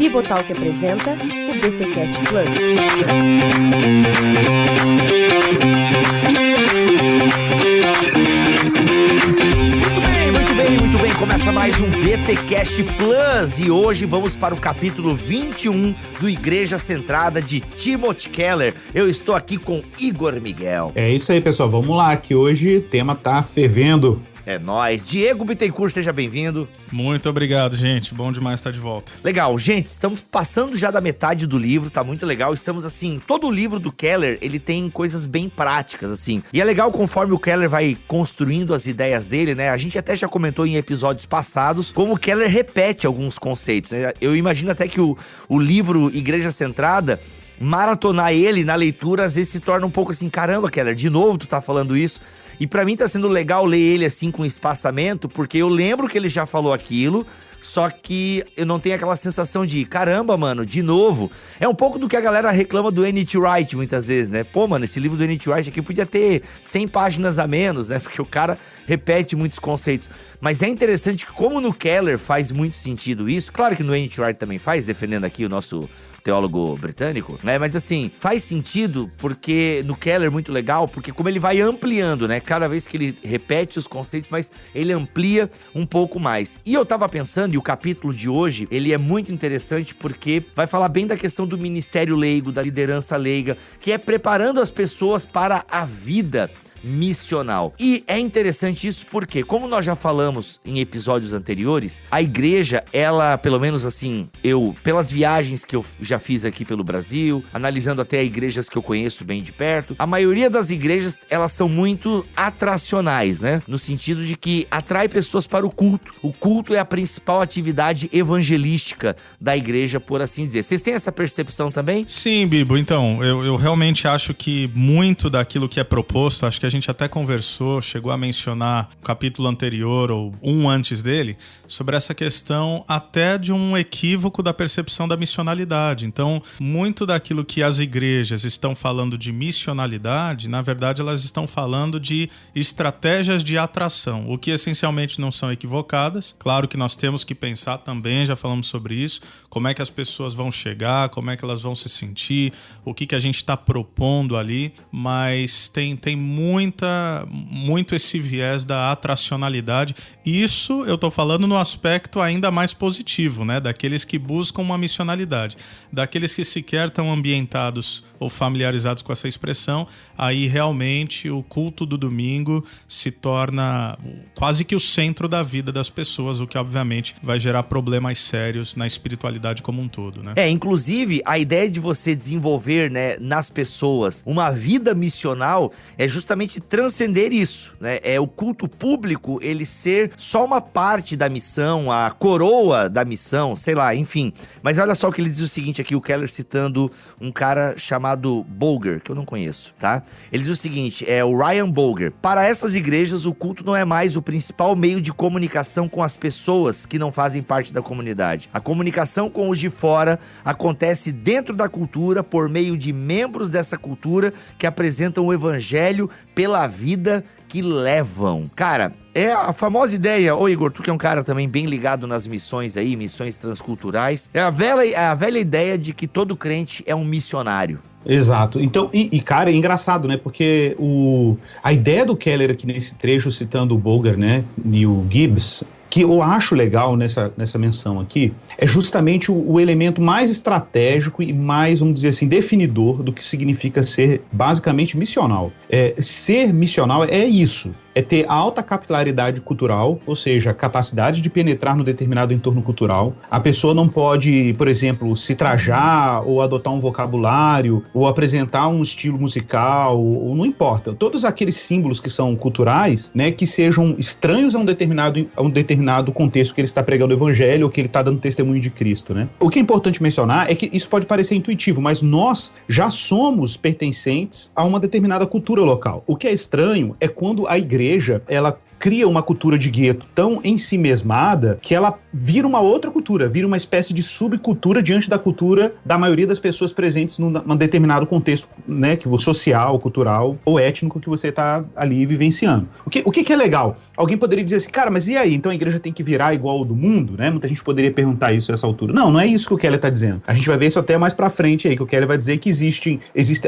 Bibotalk apresenta o BTcast Plus. Muito bem, começa mais um BTcast Plus e hoje vamos para o capítulo 21 do Igreja Centrada de Timothy Keller. Eu estou aqui com Igor Miguel. É isso aí, pessoal, vamos lá, que hoje o tema tá fervendo. É nóis. Diego Bittencourt, seja bem-vindo. Muito obrigado, gente. Bom demais estar de volta. Legal, gente, estamos passando já da metade do livro, tá muito legal. Estamos assim, todo o livro do Keller, ele tem coisas bem práticas, assim. E é legal conforme o Keller vai construindo as ideias dele, né? A gente até já comentou em episódios passados como o Keller repete alguns conceitos, né? Eu imagino até que o livro Igreja Centrada, maratonar ele na leitura, às vezes se torna um pouco assim, caramba, Keller, de novo tu tá falando isso. E pra mim tá sendo legal ler ele assim com espaçamento, porque eu lembro que ele já falou aquilo, só que eu não tenho aquela sensação de, caramba, mano, de novo. É um pouco do que a galera reclama do N.T. Wright muitas vezes, né? Pô, mano, esse livro do N.T. Wright aqui podia ter 100 páginas a menos, né? Porque o cara repete muitos conceitos. Mas é interessante que como no Keller faz muito sentido isso, claro que no N.T. Wright também faz, defendendo aqui o nosso teólogo britânico, né? Mas assim, faz sentido porque no Keller muito legal, porque como ele vai ampliando, né? Cada vez que ele repete os conceitos, mas ele amplia um pouco mais. E eu tava pensando, e o capítulo de hoje, ele é muito interessante porque vai falar bem da questão do ministério leigo, da liderança leiga, que é preparando as pessoas para a vida missional. E é interessante isso porque, como nós já falamos em episódios anteriores, a igreja, ela, pelo menos assim, pelas viagens que eu já fiz aqui pelo Brasil, analisando até igrejas que eu conheço bem de perto, a maioria das igrejas, elas são muito atracionais, né? No sentido de que atrai pessoas para o culto. O culto é a principal atividade evangelística da igreja, por assim dizer. Vocês têm essa percepção também? Sim, Bibo. Então, eu realmente acho que muito daquilo que é proposto, acho que a gente até conversou, chegou a mencionar no capítulo anterior ou um antes dele, sobre essa questão até de um equívoco da percepção da missionalidade. Então, muito daquilo que as igrejas estão falando de missionalidade, na verdade elas estão falando de estratégias de atração, o que essencialmente não são equivocadas. Claro que nós temos que pensar também, já falamos sobre isso, como é que as pessoas vão chegar, como é que elas vão se sentir, o que a gente está propondo ali, mas tem muito esse viés da atracionalidade. Isso eu tô falando no aspecto ainda mais positivo, né? Daqueles que buscam uma missionalidade. Daqueles que sequer estão ambientados ou familiarizados com essa expressão, aí realmente o culto do domingo se torna quase que o centro da vida das pessoas, o que obviamente vai gerar problemas sérios na espiritualidade como um todo, né? Inclusive a ideia de você desenvolver, né, nas pessoas uma vida missional é justamente transcender isso, né? É o culto público, ele ser só uma parte da missão, a coroa da missão, sei lá, enfim. Mas olha só o que ele diz o seguinte aqui, o Keller citando um cara chamado Bulger, que eu não conheço, tá? Ele diz o seguinte, o Ryan Bulger: para essas igrejas, o culto não é mais o principal meio de comunicação com as pessoas que não fazem parte da comunidade. A comunicação com os de fora acontece dentro da cultura por meio de membros dessa cultura que apresentam o evangelho pela vida que levam. Cara, é a famosa ideia, ô Igor, tu que é um cara também bem ligado nas missões aí, missões transculturais, é a velha ideia de que todo crente é um missionário. Exato. Então, cara, é engraçado, né? Porque a ideia do Keller aqui nesse trecho, citando o Bulger, né, e o Gibbs, que eu acho legal nessa menção aqui, é justamente o elemento mais estratégico e mais, vamos dizer assim, definidor do que significa ser basicamente missional. Ser missional é isso. É ter alta capilaridade cultural, ou seja, a capacidade de penetrar no determinado entorno cultural. A pessoa não pode, por exemplo, se trajar ou adotar um vocabulário ou apresentar um estilo musical, ou não importa. Todos aqueles símbolos que são culturais, né, que sejam estranhos a um determinado contexto que ele está pregando o evangelho ou que ele está dando testemunho de Cristo, né? O que é importante mencionar é que isso pode parecer intuitivo, mas nós já somos pertencentes a uma determinada cultura local. O que é estranho é quando a igreja, ela cria uma cultura de gueto tão em si mesmada que ela vira uma outra cultura, vira uma espécie de subcultura diante da cultura da maioria das pessoas presentes num determinado contexto, né, social, cultural ou étnico que você está ali vivenciando. O que é legal? Alguém poderia dizer assim, cara, mas e aí? Então a igreja tem que virar igual ao do mundo, né? Muita gente poderia perguntar isso nessa altura. Não é isso que o Keller está dizendo. A gente vai ver isso até mais pra frente aí, que o Keller vai dizer que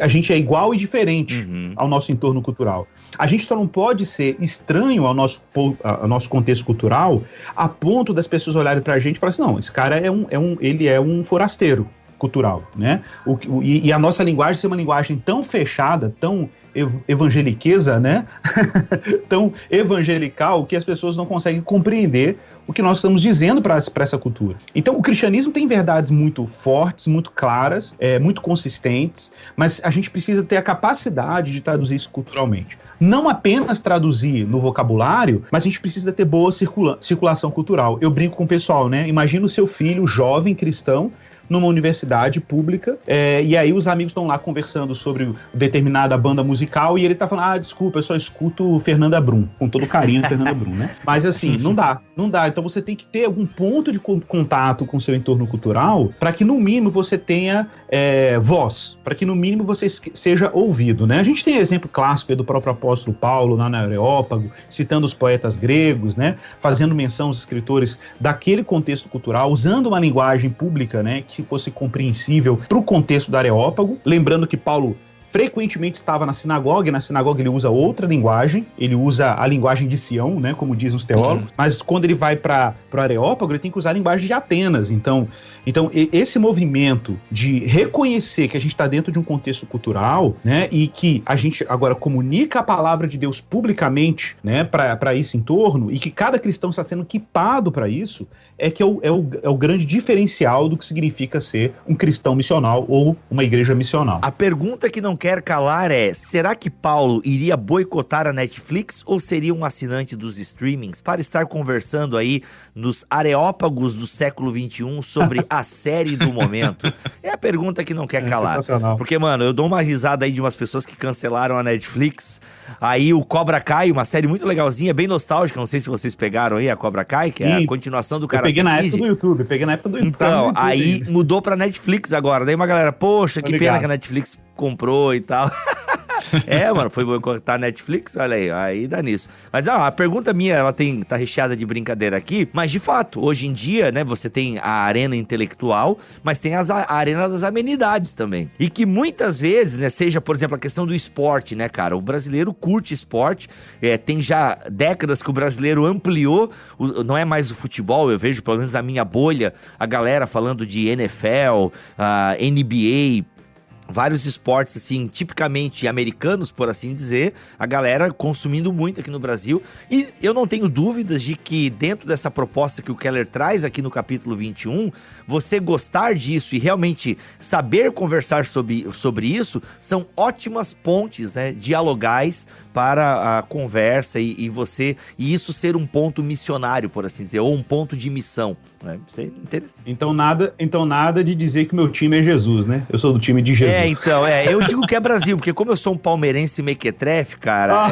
a gente é igual e diferente ao nosso entorno cultural. A gente só não pode ser estranho ao nosso contexto cultural a ponto das pessoas olharem pra gente e falarem assim, não, esse cara ele é um forasteiro cultural, né? E a nossa linguagem ser uma linguagem tão fechada, tão evangeliqueza, né? tão evangelical, que as pessoas não conseguem compreender o que nós estamos dizendo para essa cultura. Então, o cristianismo tem verdades muito fortes, muito claras, muito consistentes, mas a gente precisa ter a capacidade de traduzir isso culturalmente. Não apenas traduzir no vocabulário, mas a gente precisa ter boa circulação cultural. Eu brinco com o pessoal, né? Imagina o seu filho, jovem cristão, numa universidade pública, e aí os amigos estão lá conversando sobre determinada banda musical, e ele tá falando, desculpa, eu só escuto Fernanda Brum, com todo carinho Fernanda Brum, né? Mas assim, não dá. Então você tem que ter algum ponto de contato com o seu entorno cultural, para que no mínimo você tenha voz, para que no mínimo você seja ouvido, né? A gente tem exemplo clássico do próprio apóstolo Paulo, lá no Areópago, citando os poetas gregos, né? Fazendo menção aos escritores daquele contexto cultural, usando uma linguagem pública, né? Que fosse compreensível para o contexto do Areópago. Lembrando que Paulo frequentemente estava na sinagoga, e na sinagoga ele usa outra linguagem, ele usa a linguagem de Sião, né, como dizem os teólogos, mas quando ele vai para o Areópago, ele tem que usar a linguagem de Atenas. Então esse movimento de reconhecer que a gente está dentro de um contexto cultural, né, e que a gente agora comunica a palavra de Deus publicamente, né, para esse entorno, e que cada cristão está sendo equipado para isso, é o grande diferencial do que significa ser um cristão missional ou uma igreja missional. A pergunta que não quer calar é, será que Paulo iria boicotar a Netflix ou seria um assinante dos streamings para estar conversando aí nos Areópagos do século XXI sobre a série do momento? É a pergunta que não quer calar. Porque, mano, eu dou uma risada aí de umas pessoas que cancelaram a Netflix. Aí o Cobra Kai, uma série muito legalzinha, bem nostálgica, não sei se vocês pegaram aí a Cobra Kai, que é a continuação do Karate Kid. Peguei na época do YouTube, Então, aí mudou pra Netflix agora. Daí uma galera, poxa, que pena que a Netflix comprou e tal. Mano, foi boicotar a Netflix, olha aí dá nisso. Mas a pergunta minha, ela tá recheada de brincadeira aqui, mas de fato, hoje em dia, né, você tem a arena intelectual, mas tem a arena das amenidades também. E que muitas vezes, né, seja, por exemplo, a questão do esporte, né, cara, o brasileiro curte esporte, tem já décadas que o brasileiro ampliou, não é mais o futebol, eu vejo, pelo menos a minha bolha, a galera falando de NFL, NBA, vários esportes, assim, tipicamente americanos, por assim dizer, a galera consumindo muito aqui no Brasil, e eu não tenho dúvidas de que dentro dessa proposta que o Keller traz aqui no capítulo 21, você gostar disso e realmente saber conversar sobre isso, são ótimas pontes, né, dialogais para a conversa e isso ser um ponto missionário, por assim dizer, ou um ponto de missão, né? Isso é interessante. Então nada de dizer que meu time é Jesus, né? Eu sou do time de Jesus. Eu digo que é Brasil, porque como eu sou um palmeirense mequetrefe, cara,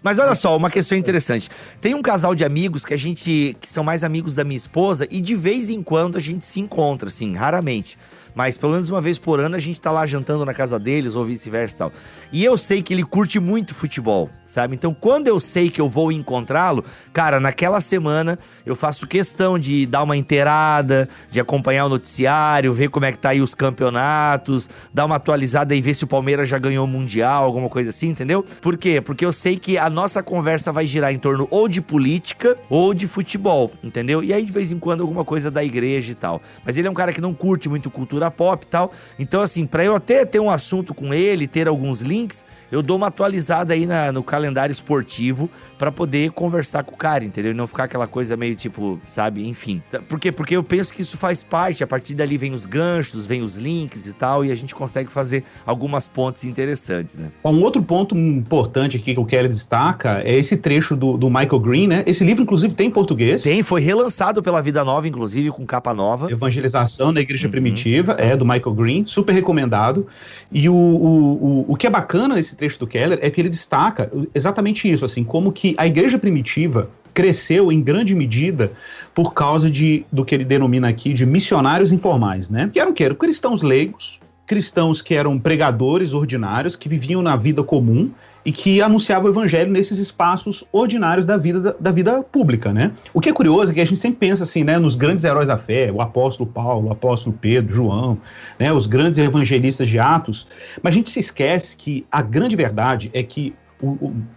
Mas olha só, uma questão interessante. Tem um casal de amigos que são mais amigos da minha esposa, e de vez em quando a gente se encontra, assim, raramente. Mas pelo menos uma vez por ano a gente tá lá jantando na casa deles, ou vice-versa e tal. E eu sei que ele curte muito futebol, sabe? Então quando eu sei que eu vou encontrá-lo, cara, naquela semana eu faço questão de dar uma inteirada, de acompanhar o noticiário, ver como é que tá aí os campeonatos, dar uma atualizada e ver se o Palmeiras já ganhou o Mundial, alguma coisa assim, entendeu? Por quê? Porque eu sei que a nossa conversa vai girar em torno ou de política ou de futebol, entendeu? E aí de vez em quando alguma coisa da igreja e tal. Mas ele é um cara que não curte muito cultura pop e tal, então assim, pra eu até ter um assunto com ele, ter alguns links, eu dou uma atualizada aí no calendário esportivo pra poder conversar com o cara, entendeu? E não ficar aquela coisa meio tipo, sabe, enfim. Por quê? Porque eu penso que isso faz parte, a partir dali vem os ganchos, vem os links e tal, e a gente consegue fazer algumas pontes interessantes, né? Um outro ponto importante aqui que eu quero destacar é esse trecho do Michael Green, né? Esse livro, inclusive, tem em português. Foi relançado pela Vida Nova, inclusive, com capa nova. Evangelização na Igreja Primitiva. Primitiva, do Michael Green, super recomendado. E o que é bacana nesse trecho do Keller é que ele destaca exatamente isso, assim, como que a igreja primitiva cresceu em grande medida por causa do que ele denomina aqui de missionários informais, né? Que eram cristãos leigos, cristãos que eram pregadores ordinários, que viviam na vida comum e que anunciavam o evangelho nesses espaços ordinários da vida pública, né? O que é curioso é que a gente sempre pensa assim, né, nos grandes heróis da fé, o apóstolo Paulo, o apóstolo Pedro, João, né, os grandes evangelistas de Atos, mas a gente se esquece que a grande verdade é que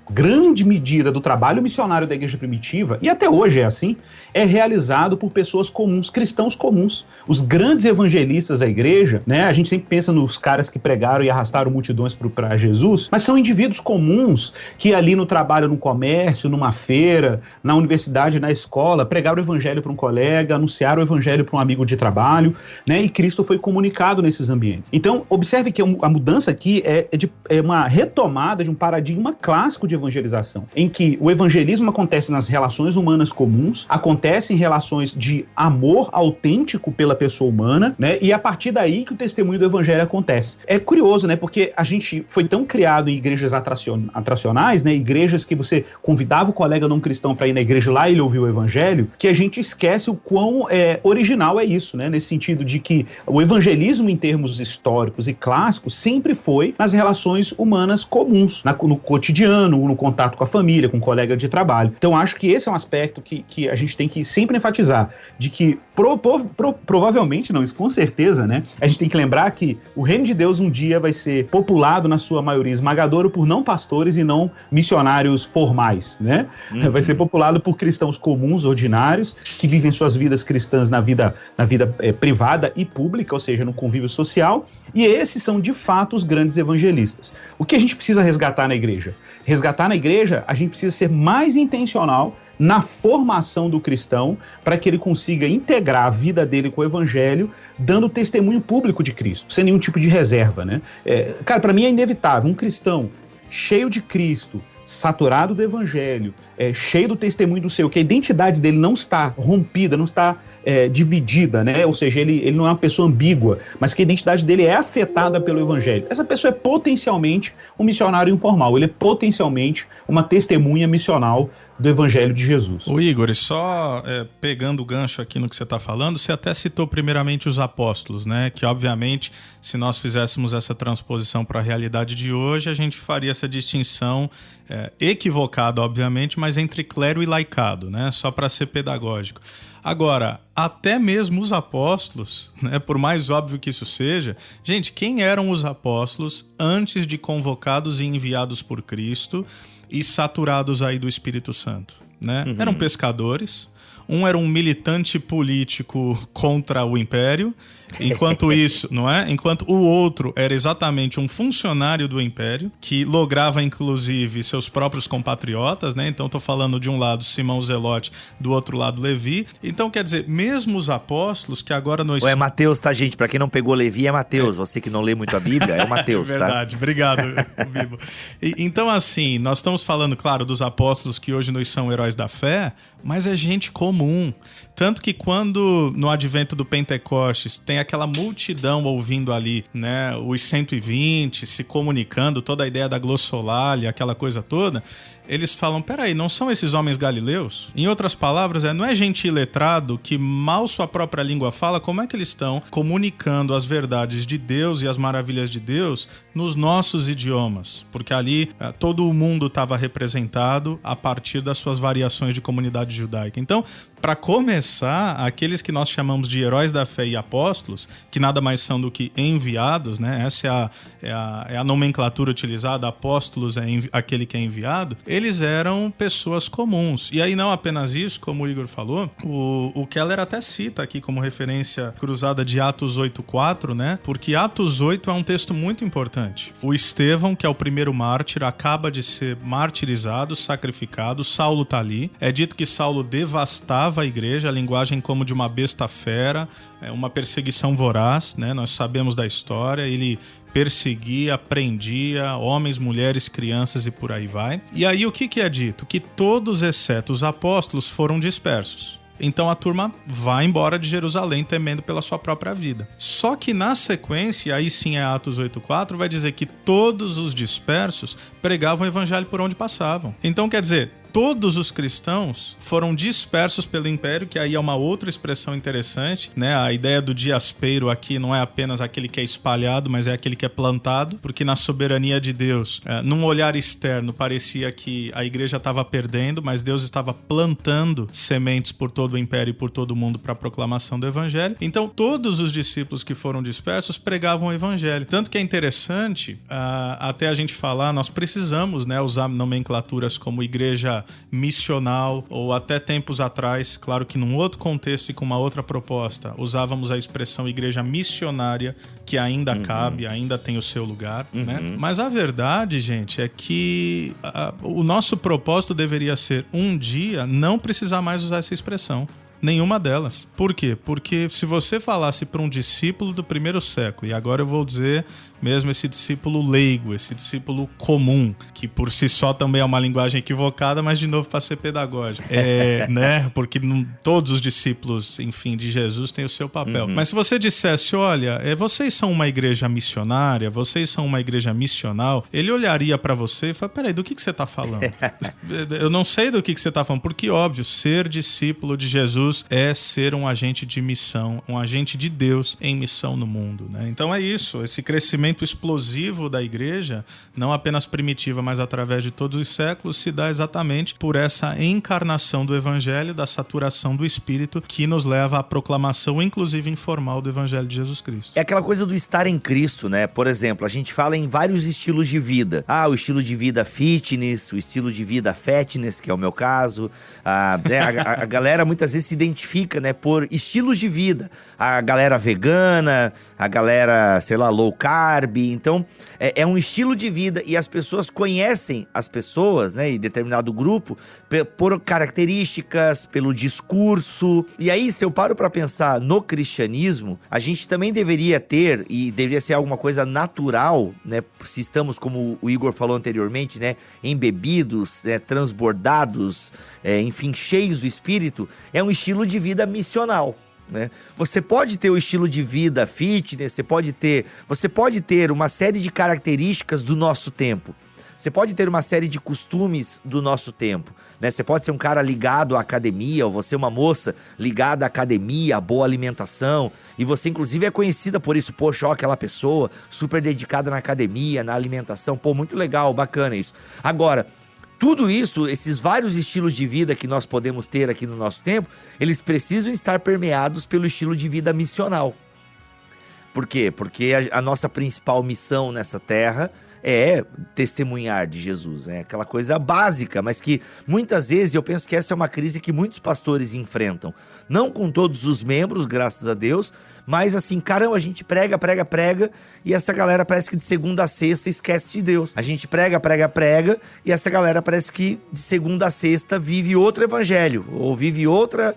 grande medida do trabalho missionário da igreja primitiva, e até hoje é assim, é realizado por pessoas comuns, cristãos comuns. Os grandes evangelistas da igreja, né, a gente sempre pensa nos caras que pregaram e arrastaram multidões para Jesus, mas são indivíduos comuns que ali no trabalho, no comércio, numa feira, na universidade, na escola, pregaram o evangelho para um colega, anunciaram o evangelho para um amigo de trabalho, né, e Cristo foi comunicado nesses ambientes. Então, observe que a mudança aqui é uma retomada de um paradigma clássico de evangelização, em que o evangelismo acontece nas relações humanas comuns, acontece em relações de amor autêntico pela pessoa humana, né? E a partir daí que o testemunho do evangelho acontece. É curioso, né? Porque a gente foi tão criado em igrejas atracionais, né? Igrejas que você convidava o colega não cristão para ir na igreja lá e ele ouvir o evangelho, que a gente esquece o quão original é isso, né? Nesse sentido de que o evangelismo em termos históricos e clássicos sempre foi nas relações humanas comuns, no cotidiano, no contato com a família, com o colega de trabalho. Então acho que esse é um aspecto que a gente tem que sempre enfatizar, de que provavelmente, não, isso com certeza, né? A gente tem que lembrar que o reino de Deus um dia vai ser populado na sua maioria esmagadora por não pastores e não missionários formais, né? Vai ser populado por cristãos comuns, ordinários, que vivem suas vidas cristãs na vida privada e pública, ou seja, no convívio social, e esses são de fato os grandes evangelistas. O que a gente precisa resgatar na igreja? Resgatar na igreja, a gente precisa ser mais intencional na formação do cristão para que ele consiga integrar a vida dele com o evangelho, dando testemunho público de Cristo, sem nenhum tipo de reserva, né? Cara, para mim é inevitável, um cristão cheio de Cristo, saturado do evangelho, cheio do testemunho do seu, que a identidade dele não está rompida, não está dividida, né? Ou seja, ele não é uma pessoa ambígua, mas que a identidade dele é afetada pelo evangelho. Essa pessoa é potencialmente um missionário informal, ele é potencialmente uma testemunha missional do evangelho de Jesus. Ô Igor, e só pegando o gancho aqui no que você está falando, você até citou primeiramente os apóstolos, né? Que obviamente, se nós fizéssemos essa transposição para a realidade de hoje, a gente faria essa distinção equivocada, obviamente, mas entre clero e laicado, né? Só para ser pedagógico. Agora, até mesmo os apóstolos, né, por mais óbvio que isso seja, gente, quem eram os apóstolos antes de convocados e enviados por Cristo e saturados aí do Espírito Santo, né? Eram pescadores, um era um militante político contra o império, enquanto isso, não é? Enquanto o outro era exatamente um funcionário do império, que lograva inclusive seus próprios compatriotas, né? Então tô falando de um lado Simão Zelote, do outro lado Levi. Então quer dizer, mesmo os apóstolos que agora nós... É Mateus, tá, gente? Pra quem não pegou Levi, é Mateus. Você que não lê muito a Bíblia, é o Mateus, tá? Verdade, obrigado, Bibo. Então assim, nós estamos falando, claro, dos apóstolos que hoje nos são heróis da fé, mas é gente comum. Tanto que quando no advento do Pentecostes tem aquela multidão ouvindo ali, né, os 120 se comunicando, toda a ideia da glossolalia, aquela coisa toda, eles falam, peraí, não são esses homens galileus? Em outras palavras, não é gente iletrado que mal sua própria língua fala, como é que eles estão comunicando as verdades de Deus e as maravilhas de Deus nos nossos idiomas? Porque ali todo o mundo estava representado a partir das suas variações de comunidade judaica. Então, para começar, aqueles que nós chamamos de heróis da fé e apóstolos, que nada mais são do que enviados, né? Essa é a nomenclatura utilizada, apóstolos é aquele que é enviado, eles eram pessoas comuns. E aí não apenas isso, como o Igor falou, o Keller até cita aqui como referência cruzada de Atos 8:4, né? Porque Atos 8 é um texto muito importante. O Estevão, que é o primeiro mártir, acaba de ser martirizado, sacrificado, Saulo tá ali. É dito que Saulo devastava a igreja, a linguagem como de uma besta fera, uma perseguição voraz, né? Nós sabemos da história, ele perseguia, prendia homens, mulheres, crianças e por aí vai. E aí o que é dito? Que todos, exceto os apóstolos, foram dispersos. Então a turma vai embora de Jerusalém temendo pela sua própria vida. Só que na sequência, aí sim é Atos 8:4, vai dizer que todos os dispersos pregavam o evangelho por onde passavam. Então quer dizer, todos os cristãos foram dispersos pelo império, que aí é uma outra expressão interessante, né? A ideia do diaspeiro aqui não é apenas aquele que é espalhado, mas é aquele que é plantado, porque na soberania de Deus, num olhar externo, parecia que a igreja estava perdendo, mas Deus estava plantando sementes por todo o império e por todo o mundo para a proclamação do evangelho. Então, todos os discípulos que foram dispersos pregavam o evangelho. Tanto que é interessante, até a gente falar, nós precisamos, né, usar nomenclaturas como igreja missional, ou até tempos atrás, claro que num outro contexto e com uma outra proposta, usávamos a expressão igreja missionária, que ainda cabe, ainda tem o seu lugar, né? Mas a verdade, gente, é que o nosso propósito deveria ser um dia não precisar mais usar essa expressão. Nenhuma delas. Por quê? Porque se você falasse para um discípulo do primeiro século, e agora eu vou dizer mesmo esse discípulo leigo, esse discípulo comum, que por si só também é uma linguagem equivocada, mas de novo para ser pedagógico. Né? Porque todos os discípulos, enfim, de Jesus têm o seu papel. Mas se você dissesse, olha, vocês são uma igreja missionária, vocês são uma igreja missional, ele olharia para você e falaria, peraí, do que você está falando? Eu não sei do que você está falando, porque, óbvio, ser discípulo de Jesus é ser um agente de missão, um agente de Deus em missão no mundo, né? Então é isso, esse crescimento explosivo da igreja, não apenas primitiva, mas através de todos os séculos, se dá exatamente por essa encarnação do evangelho, da saturação do Espírito, que nos leva à proclamação, inclusive informal, do evangelho de Jesus Cristo. É aquela coisa do estar em Cristo, né? Por exemplo, a gente fala em vários estilos de vida. O estilo de vida fitness, o estilo de vida fatness, que é o meu caso. A galera muitas vezes se identifica, né, por estilos de vida. A galera vegana, a galera, sei lá, low carb. Então, é um estilo de vida e as pessoas conhecem as pessoas, né, em determinado grupo, por características, pelo discurso. E aí, se eu paro para pensar no cristianismo, a gente também deveria ter, e deveria ser alguma coisa natural, né, se estamos, como o Igor falou anteriormente, né, embebidos, né, transbordados, enfim, cheios do Espírito, é um estilo de vida missional. Né? Você pode ter o estilo de vida fitness, você pode ter uma série de características do nosso tempo. Você pode ter uma série de costumes do nosso tempo, né? Você pode ser um cara ligado à academia, ou você uma moça ligada à academia, à boa alimentação, e você inclusive é conhecida por isso. Poxa, ó, aquela pessoa super dedicada na academia, na alimentação. Pô, muito legal, bacana isso. Agora, tudo isso, esses vários estilos de vida que nós podemos ter aqui no nosso tempo, eles precisam estar permeados pelo estilo de vida missional. Por quê? Porque a nossa principal missão nessa terra é testemunhar de Jesus, é aquela coisa básica, mas que muitas vezes eu penso que essa é uma crise que muitos pastores enfrentam, não com todos os membros, graças a Deus, mas assim, caramba, a gente prega, e essa galera parece que de segunda a sexta esquece de Deus. A gente prega, e essa galera parece que de segunda a sexta vive outro evangelho, ou vive outra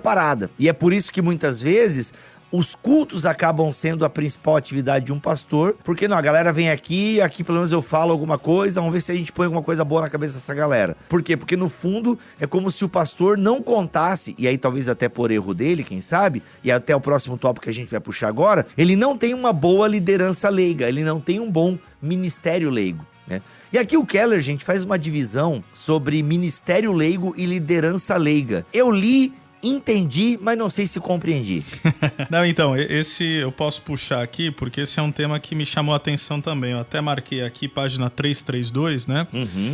parada. E é por isso que muitas vezes os cultos acabam sendo a principal atividade de um pastor, porque não, a galera vem aqui pelo menos eu falo alguma coisa, vamos ver se a gente põe alguma coisa boa na cabeça dessa galera. Por quê? Porque no fundo é como se o pastor não contasse, e aí talvez até por erro dele, quem sabe, e até o próximo tópico que a gente vai puxar agora, ele não tem uma boa liderança leiga, ele não tem um bom ministério leigo, né? E aqui o Keller, gente, faz uma divisão sobre ministério leigo e liderança leiga. Eu li, entendi, mas não sei se compreendi. Não, então, esse eu posso puxar aqui, porque esse é um tema que me chamou a atenção também. Eu até marquei aqui, página 332, né?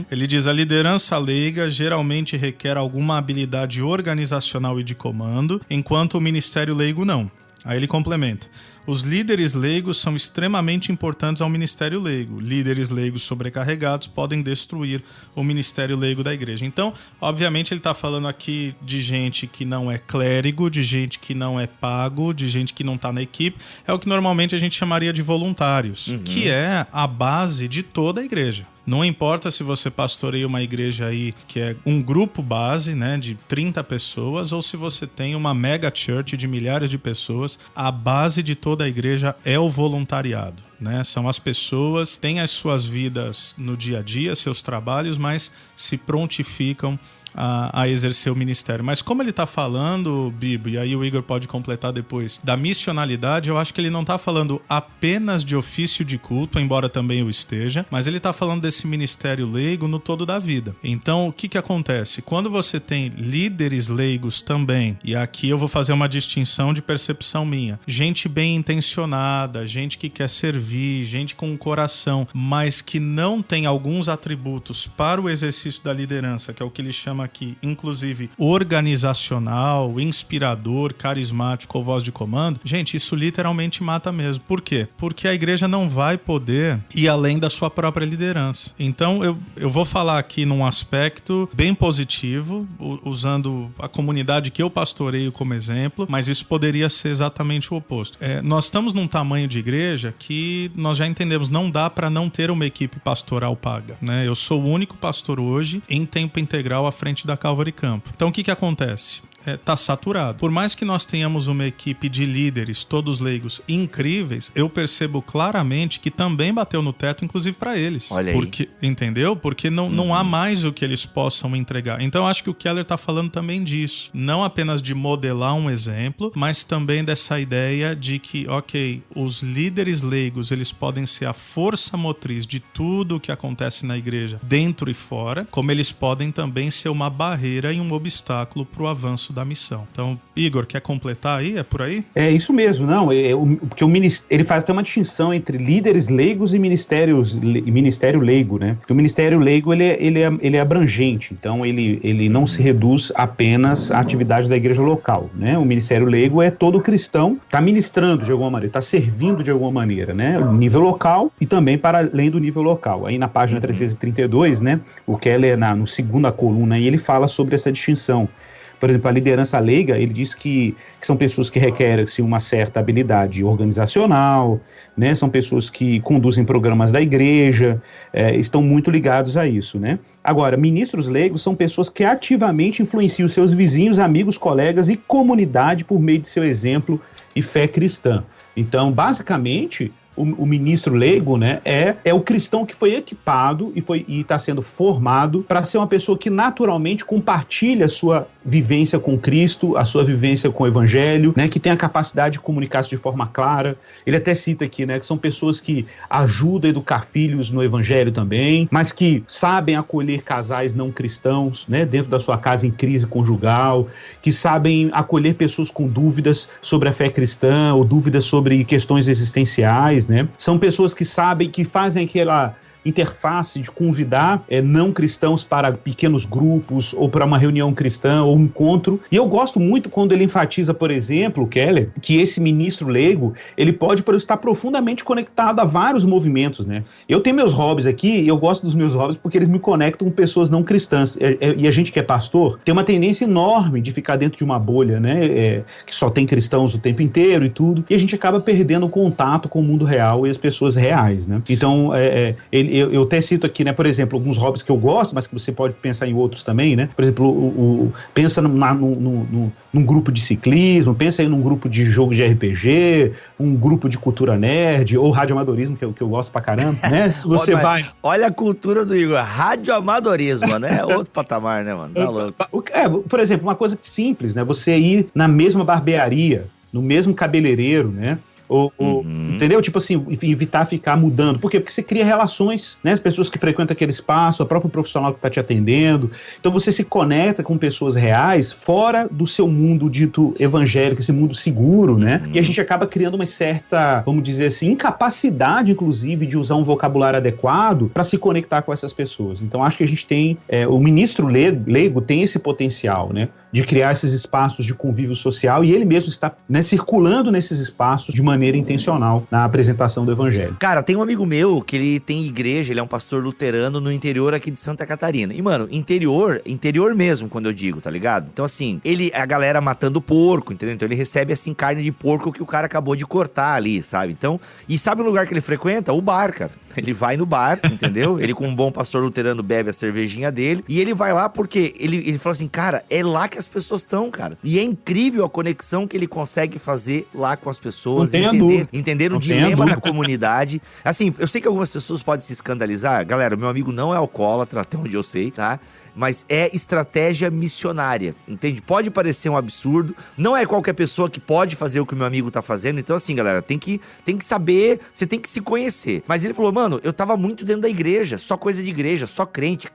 Ele diz, a liderança leiga geralmente requer alguma habilidade organizacional e de comando, enquanto o ministério leigo não. Aí ele complementa. Os líderes leigos são extremamente importantes ao ministério leigo. Líderes leigos sobrecarregados podem destruir o ministério leigo da igreja. Então, obviamente, ele está falando aqui de gente que não é clérigo, de gente que não é pago, de gente que não está na equipe. É o que normalmente a gente chamaria de voluntários, que é a base de toda a igreja. Não importa se você pastoreia uma igreja aí que é um grupo base, né, de 30 pessoas, ou se você tem uma mega church de milhares de pessoas, a base de toda a igreja é o voluntariado, né? São as pessoas, têm as suas vidas no dia a dia, seus trabalhos, mas se prontificam a exercer o ministério. Mas como ele tá falando, Bibo, e aí o Igor pode completar depois, da missionalidade, eu acho que ele não tá falando apenas de ofício de culto, embora também o esteja, mas ele tá falando desse ministério leigo no todo da vida. Então, o que acontece? Quando você tem líderes leigos também, e aqui eu vou fazer uma distinção de percepção minha, gente bem intencionada, gente que quer servir, gente com um coração, mas que não tem alguns atributos para o exercício da liderança, que é o que ele chama aqui, inclusive, organizacional, inspirador, carismático ou voz de comando, gente, isso literalmente mata mesmo. Por quê? Porque a igreja não vai poder ir além da sua própria liderança. Então, eu vou falar aqui num aspecto bem positivo, usando a comunidade que eu pastoreio como exemplo, mas isso poderia ser exatamente o oposto. Nós estamos num tamanho de igreja que nós já entendemos, não dá para não ter uma equipe pastoral paga, né? Eu sou o único pastor hoje em tempo integral à frente da Calvary Campo. Então, o que acontece? Tá saturado. Por mais que nós tenhamos uma equipe de líderes, todos leigos, incríveis, eu percebo claramente que também bateu no teto, inclusive para eles. Olha aí. Entendeu? Porque não há mais o que eles possam entregar. Então, eu acho que o Keller tá falando também disso. Não apenas de modelar um exemplo, mas também dessa ideia de que, ok, os líderes leigos, eles podem ser a força motriz de tudo o que acontece na igreja, dentro e fora, como eles podem também ser uma barreira e um obstáculo para o avanço da missão. Então, Igor, quer completar aí? É por aí? É isso mesmo, não, porque ele faz até uma distinção entre líderes leigos e ministério leigo, né? Porque o ministério leigo, ele é abrangente, então ele não se reduz apenas à atividade da igreja local, né? O ministério leigo é todo cristão, está ministrando de alguma maneira, está servindo de alguma maneira, né? No nível local e também para além do nível local. Aí na página 332, né? O Keller, no segunda coluna, aí ele fala sobre essa distinção. Por exemplo, a liderança leiga, ele diz que são pessoas que requerem uma certa habilidade organizacional, né? São pessoas que conduzem programas da igreja, estão muito ligados a isso, né? Agora, ministros leigos são pessoas que ativamente influenciam seus vizinhos, amigos, colegas e comunidade por meio de seu exemplo e fé cristã. Então, basicamente, o ministro leigo, né, é o cristão que foi equipado e está sendo formado para ser uma pessoa que naturalmente compartilha a sua vivência com Cristo, a sua vivência com o Evangelho, né, que tem a capacidade de comunicar-se de forma clara. Ele até cita aqui, né, que são pessoas que ajudam a educar filhos no Evangelho também, mas que sabem acolher casais não cristãos, né, dentro da sua casa em crise conjugal, que sabem acolher pessoas com dúvidas sobre a fé cristã ou dúvidas sobre questões existenciais, né? São pessoas que sabem, que fazem aquela interface de convidar não cristãos para pequenos grupos ou para uma reunião cristã ou um encontro. E eu gosto muito quando ele enfatiza, por exemplo, Keller, que esse ministro leigo, ele pode estar profundamente conectado a vários movimentos, né? Eu tenho meus hobbies aqui e eu gosto dos meus hobbies porque eles me conectam com pessoas não cristãs. E a gente que é pastor tem uma tendência enorme de ficar dentro de uma bolha, né? Que só tem cristãos o tempo inteiro e tudo. E a gente acaba perdendo o contato com o mundo real e as pessoas reais, né? Então, eu até cito aqui, né, por exemplo, alguns hobbies que eu gosto, mas que você pode pensar em outros também, né? Por exemplo, pensa num grupo de ciclismo, pensa aí num grupo de jogo de RPG, um grupo de cultura nerd, ou radioamadorismo, que eu gosto pra caramba, né? Se você Olha a cultura do Igor, radioamadorismo, né? Outro patamar, né, mano? Tá louco. Por exemplo, uma coisa simples, né? Você ir na mesma barbearia, no mesmo cabeleireiro, né? Entendeu? Tipo assim, evitar ficar mudando. Por quê? Porque você cria relações, né? As pessoas que frequentam aquele espaço, a própria profissional que está te atendendo. Então você se conecta com pessoas reais fora do seu mundo dito evangélico, esse mundo seguro, né? E a gente acaba criando uma certa, vamos dizer assim, incapacidade, inclusive, de usar um vocabulário adequado para se conectar com essas pessoas. Então acho que a gente tem, o ministro leigo tem esse potencial, né? De criar esses espaços de convívio social e ele mesmo está, né, circulando nesses espaços de maneira intencional na apresentação do evangelho. Cara, tem um amigo meu que ele tem igreja, ele é um pastor luterano no interior aqui de Santa Catarina. E, mano, interior mesmo, quando eu digo, tá ligado? Então, assim, a galera matando porco, entendeu? Então ele recebe, assim, carne de porco que o cara acabou de cortar ali, sabe? Então, e sabe o lugar que ele frequenta? O bar, cara. Ele vai no bar, entendeu? Ele, como um bom pastor luterano, bebe a cervejinha dele. E ele vai lá porque ele fala assim, cara, é lá que as pessoas estão, cara. E é incrível a conexão que ele consegue fazer lá com as pessoas. Não tem entender o dilema da comunidade. Assim, eu sei que algumas pessoas podem se escandalizar. Galera, meu amigo não é alcoólatra, até onde eu sei, tá? Mas é estratégia missionária, entende? Pode parecer um absurdo, não é qualquer pessoa que pode fazer o que o meu amigo tá fazendo. Então assim, galera, tem que saber, você tem que se conhecer. Mas ele falou, mano, eu tava muito dentro da igreja, só coisa de igreja, só crente.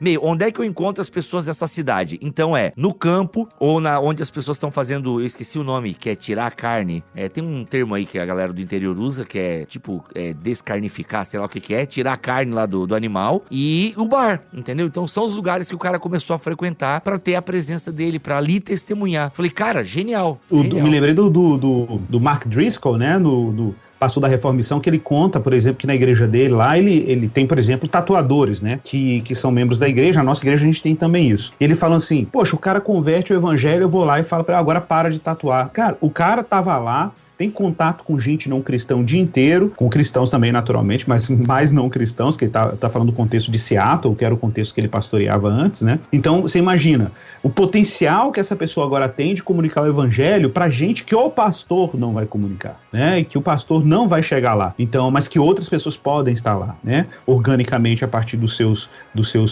Meu, onde é que eu encontro as pessoas dessa cidade? Então no campo ou onde as pessoas estão fazendo, eu esqueci o nome, que é tirar a carne. Tem um termo aí que a galera do interior usa, que é tipo descarnificar, sei lá o que é, tirar a carne lá do animal, e o bar, entendeu? Então são os lugares que o cara começou a frequentar pra ter a presença dele, pra ali testemunhar. Falei, cara, genial. Me lembrei do Mark Driscoll, né, do pastor da Reformação, que ele conta, por exemplo, que na igreja dele lá, ele tem, por exemplo, tatuadores, né, que são membros da igreja. A nossa igreja a gente tem também isso. Ele fala assim, poxa, o cara converte o evangelho, eu vou lá e falo pra ele, agora para de tatuar. Cara, o cara tava lá, tem contato com gente não cristã o dia inteiro, com cristãos também, naturalmente, mas mais não cristãos, que ele tá falando do contexto de Seattle, que era o contexto que ele pastoreava antes, né? Então, você imagina, o potencial que essa pessoa agora tem de comunicar o evangelho pra gente que o pastor não vai comunicar, né? E que o pastor não vai chegar lá. Então, mas que outras pessoas podem estar lá, né? Organicamente, a partir dos seus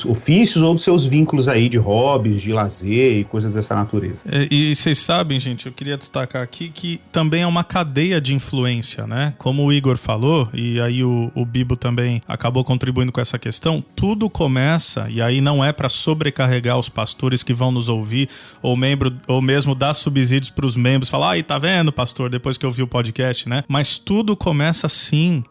ofícios ou dos seus vínculos aí de hobbies, de lazer e coisas dessa natureza. E vocês sabem, gente, eu queria destacar aqui que também é uma cadeia de influência, né? Como o Igor falou, e aí o Bibo também acabou contribuindo com essa questão, tudo começa, e aí não é para sobrecarregar os pastores que vão nos ouvir, ou mesmo dar subsídios para os membros, falar, aí tá vendo, pastor, depois que eu vi o podcast, né? Mas tudo começa sim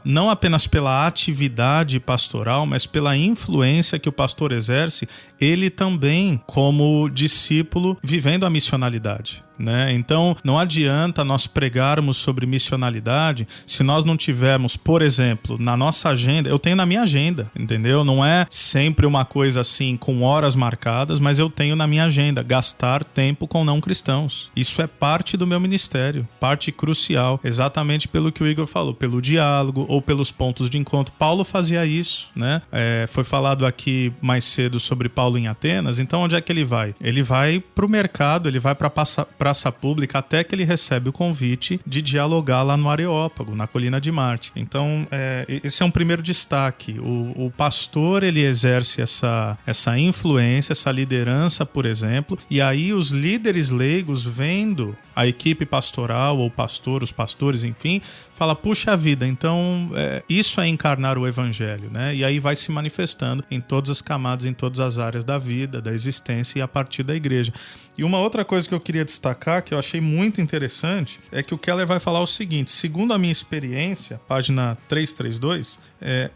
não apenas pela atividade pastoral, mas pela influência que o pastor exerce, ele também como discípulo vivendo a missionalidade. Né? Então, não adianta nós pregarmos sobre missionalidade se nós não tivermos, por exemplo, na nossa agenda, eu tenho na minha agenda, entendeu? Não é sempre uma coisa assim, com horas marcadas, mas eu tenho na minha agenda, gastar tempo com não cristãos. Isso é parte do meu ministério, parte crucial, exatamente pelo que o Igor falou, pelo diálogo ou pelos pontos de encontro. Paulo fazia isso, né? Foi falado aqui mais cedo sobre Paulo em Atenas, então onde é que ele vai? Ele vai para o mercado, ele vai para praça pública até que ele recebe o convite de dialogar lá no Areópago, na Colina de Marte. Então, esse é um primeiro destaque. O pastor, ele exerce essa influência, essa liderança, por exemplo, e aí os líderes leigos vendo a equipe pastoral, ou os pastores, enfim, fala, puxa vida, então isso é encarnar o evangelho, né? E aí vai se manifestando em todas as camadas, em todas as áreas da vida, da existência e a partir da igreja. E uma outra coisa que eu queria destacar, que eu achei muito interessante, é que o Keller vai falar o seguinte, segundo a minha experiência, página 332,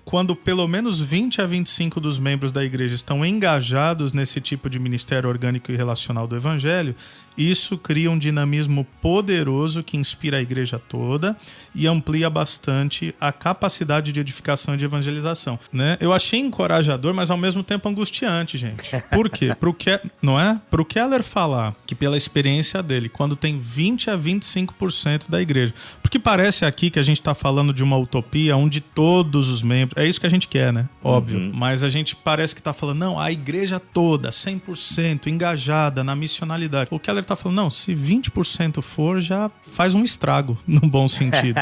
quando pelo menos 20 a 25 dos membros da igreja estão engajados nesse tipo de ministério orgânico e relacional do evangelho, isso cria um dinamismo poderoso que inspira a igreja toda e amplia bastante a capacidade de edificação e de evangelização, né? Eu achei encorajador, mas ao mesmo tempo angustiante, gente. Por quê? Não é? Pro Keller falar que pela experiência dele, quando tem 20 a 25% da igreja, porque parece aqui que a gente tá falando de uma utopia onde todos os membros, é isso que a gente quer, né? Óbvio. Mas a gente parece que tá falando, não, a igreja toda, 100% engajada na missionalidade. O Keller tá falando, não, se 20% for, já faz um estrago, no bom sentido.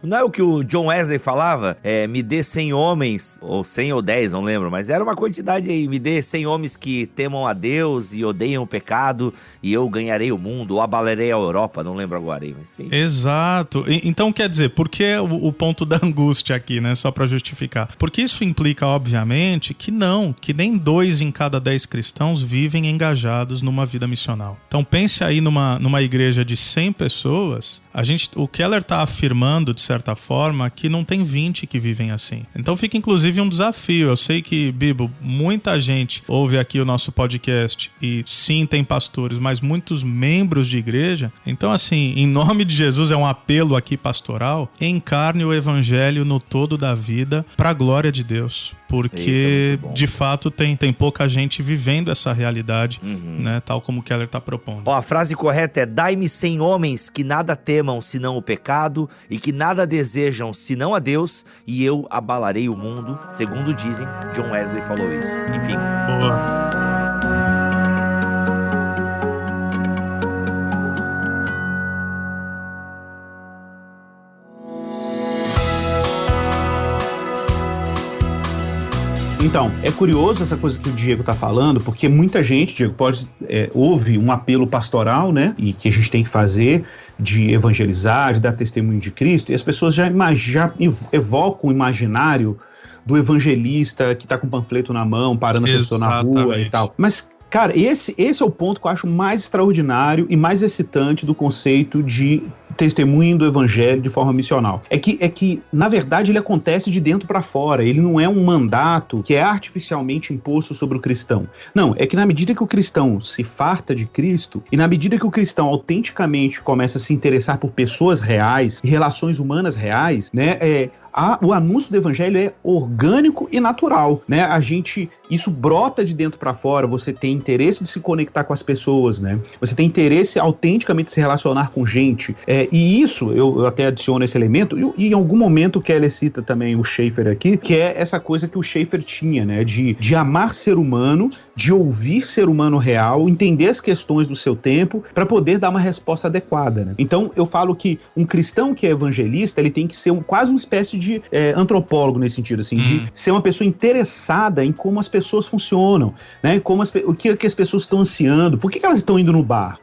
Não é o que o John Wesley falava? Me dê 100 homens, ou 100 ou 10, não lembro, mas era uma quantidade aí, me dê 100 homens que temam a Deus e odeiam o pecado, e eu ganharei o mundo, ou abalarei a Europa, não lembro agora aí, mas sim. Exato. Então, quer dizer, por que o ponto da angústia aqui, né? Só pra justificar. Porque isso implica, obviamente, que nem 2 em cada 10 cristãos vivem engajados numa vida missional. Então, pense aí numa igreja de 100 pessoas, o Keller está afirmando, de certa forma, que não tem 20 que vivem assim. Então fica, inclusive, um desafio. Eu sei que, Bibo, muita gente ouve aqui o nosso podcast e sim, tem pastores, mas muitos membros de igreja. Então, assim, em nome de Jesus, é um apelo aqui pastoral, encarne o evangelho no todo da vida para a glória de Deus. Porque, de fato, tem pouca gente vivendo essa realidade, né? Tal como o Keller está propondo. A frase correta é: dai-me 100 homens que nada temam senão o pecado e que nada desejam senão a Deus, e eu abalarei o mundo. Segundo dizem, John Wesley falou isso. Enfim. Boa. Então, é curioso essa coisa que o Diego tá falando, porque muita gente, Diego, ouve um apelo pastoral, né, e que a gente tem que fazer de evangelizar, de dar testemunho de Cristo, e as pessoas já evocam o imaginário do evangelista que tá com um panfleto na mão, parando a pessoa na rua e tal. Mas, cara, esse é o ponto que eu acho mais extraordinário e mais excitante do conceito de testemunho do evangelho de forma missional. É que, na verdade, ele acontece de dentro para fora. Ele não é um mandato que é artificialmente imposto sobre o cristão. Não, é que na medida que o cristão se farta de Cristo e na medida que o cristão autenticamente começa a se interessar por pessoas reais, relações humanas reais, né, o anúncio do evangelho é orgânico e natural, né? Isso brota de dentro para fora, você tem interesse de se conectar com as pessoas, né? Você tem interesse autenticamente de se relacionar com gente. E isso, eu até adiciono esse elemento, e em algum momento o Keller cita também o Schaeffer aqui, que é essa coisa que o Schaeffer tinha, né? De amar ser humano, de ouvir ser humano real, entender as questões do seu tempo, para poder dar uma resposta adequada, né? Então, eu falo que um cristão que é evangelista, ele tem que ser quase uma espécie de antropólogo nesse sentido, assim, de ser uma pessoa interessada em como as pessoas funcionam, né? O que as pessoas estão ansiando, por que elas estão indo no bar?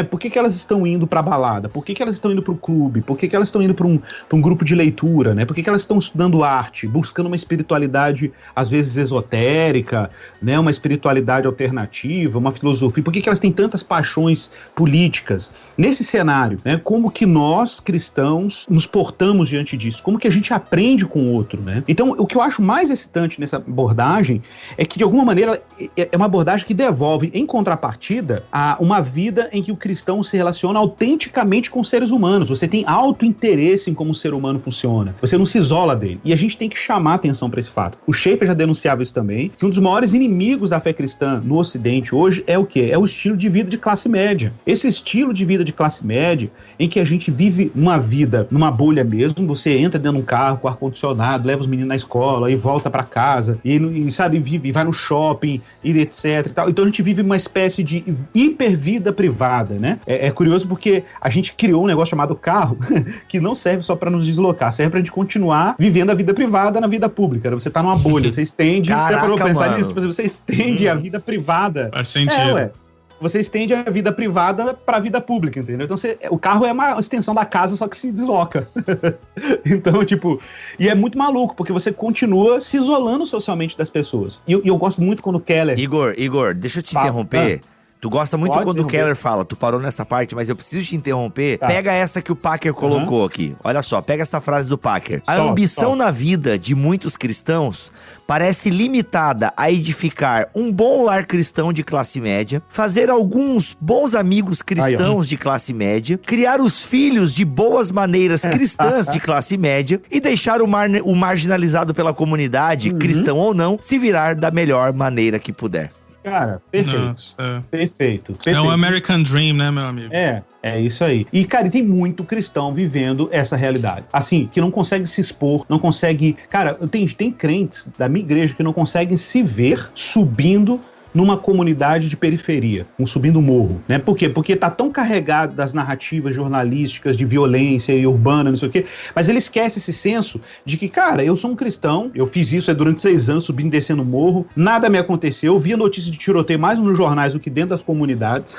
Por que elas estão indo para a balada? Por que elas estão indo para o clube? Por que elas estão indo para um grupo de leitura? Né? Por que elas estão estudando arte? Buscando uma espiritualidade, às vezes, esotérica, né? Uma espiritualidade alternativa, uma filosofia? Por que elas têm tantas paixões políticas? Nesse cenário, né? Como que nós, cristãos, nos portamos diante disso? Como que a gente aprende com o outro? Né? Então, o que eu acho mais excitante nessa abordagem é que, de alguma maneira, é uma abordagem que devolve, em contrapartida, a uma vida em que o cristão se relaciona autenticamente com seres humanos. Você tem auto-interesse em como o ser humano funciona. Você não se isola dele. E a gente tem que chamar atenção para esse fato. O Schaeffer já denunciava isso também, que um dos maiores inimigos da fé cristã no Ocidente hoje é o quê? É o estilo de vida de classe média. Esse estilo de vida de classe média, em que a gente vive uma vida numa bolha mesmo, você entra dentro de um carro com ar-condicionado, leva os meninos na escola e volta para casa, e sabe, vive, vai no shopping, e etc e tal. Então a gente vive uma espécie de hiper-vida privada, né? É curioso porque a gente criou um negócio chamado carro que não serve só para nos deslocar, serve pra gente continuar vivendo a vida privada na vida pública. Você tá numa bolha, você estende... Caraca, você pensar mano. nisso, você estende a vida privada. Faz sentido. Você estende a vida privada pra vida pública, entendeu? Então o carro é uma extensão da casa, só que se desloca. Então, tipo... E é muito maluco, porque você continua se isolando socialmente das pessoas. E eu gosto muito quando o Keller... Igor, deixa eu te interromper. Tu gosta muito quando o Keller fala, tu parou nessa parte, mas eu preciso te interromper. Tá. Pega essa que o Packer colocou aqui. Olha só, pega essa frase do Packer. A ambição na vida de muitos cristãos parece limitada a edificar um bom lar cristão de classe média, fazer alguns bons amigos cristãos de classe média, criar os filhos de boas maneiras cristãs de classe média e deixar o marginalizado pela comunidade, cristão ou não, se virar da melhor maneira que puder. Cara, perfeito. Nossa, perfeito. É um American Dream, né, meu amigo? É isso aí. E, cara, tem muito cristão vivendo essa realidade. Assim, que não consegue se expor, não consegue... Cara, tem crentes da minha igreja que não conseguem se ver subindo numa comunidade de periferia, subindo um morro, né? Por quê? Porque tá tão carregado das narrativas jornalísticas de violência e urbana, não sei o quê, mas ele esquece esse senso de que, cara, eu sou um cristão, eu fiz isso durante 6 anos, subindo e descendo o morro, nada me aconteceu, eu via notícias de tiroteio mais nos jornais do que dentro das comunidades,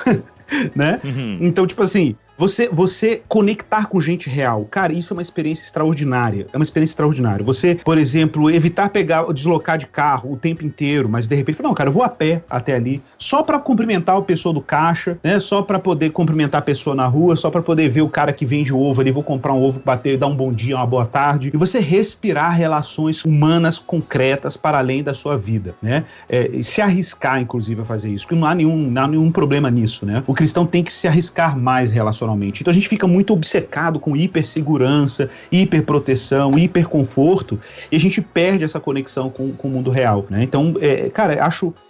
né? Então, tipo assim, você conectar com gente real, cara, isso é uma experiência extraordinária. É uma experiência extraordinária. Você, por exemplo, evitar deslocar de carro o tempo inteiro, mas de repente, não, cara, eu vou a pé até ali, só pra cumprimentar a pessoa do caixa, né? Só pra poder cumprimentar a pessoa na rua, só pra poder ver o cara que vende ovo ali, vou comprar um ovo, bater, dar um bom dia, uma boa tarde. E você respirar relações humanas concretas para além da sua vida, né? Se arriscar, inclusive, a fazer isso, porque não há nenhum problema nisso, né? O cristão tem que se arriscar mais relacionalmente. Então a gente fica muito obcecado com hipersegurança, hiperproteção, hiperconforto, e a gente perde essa conexão com o mundo real, né? Então, cara,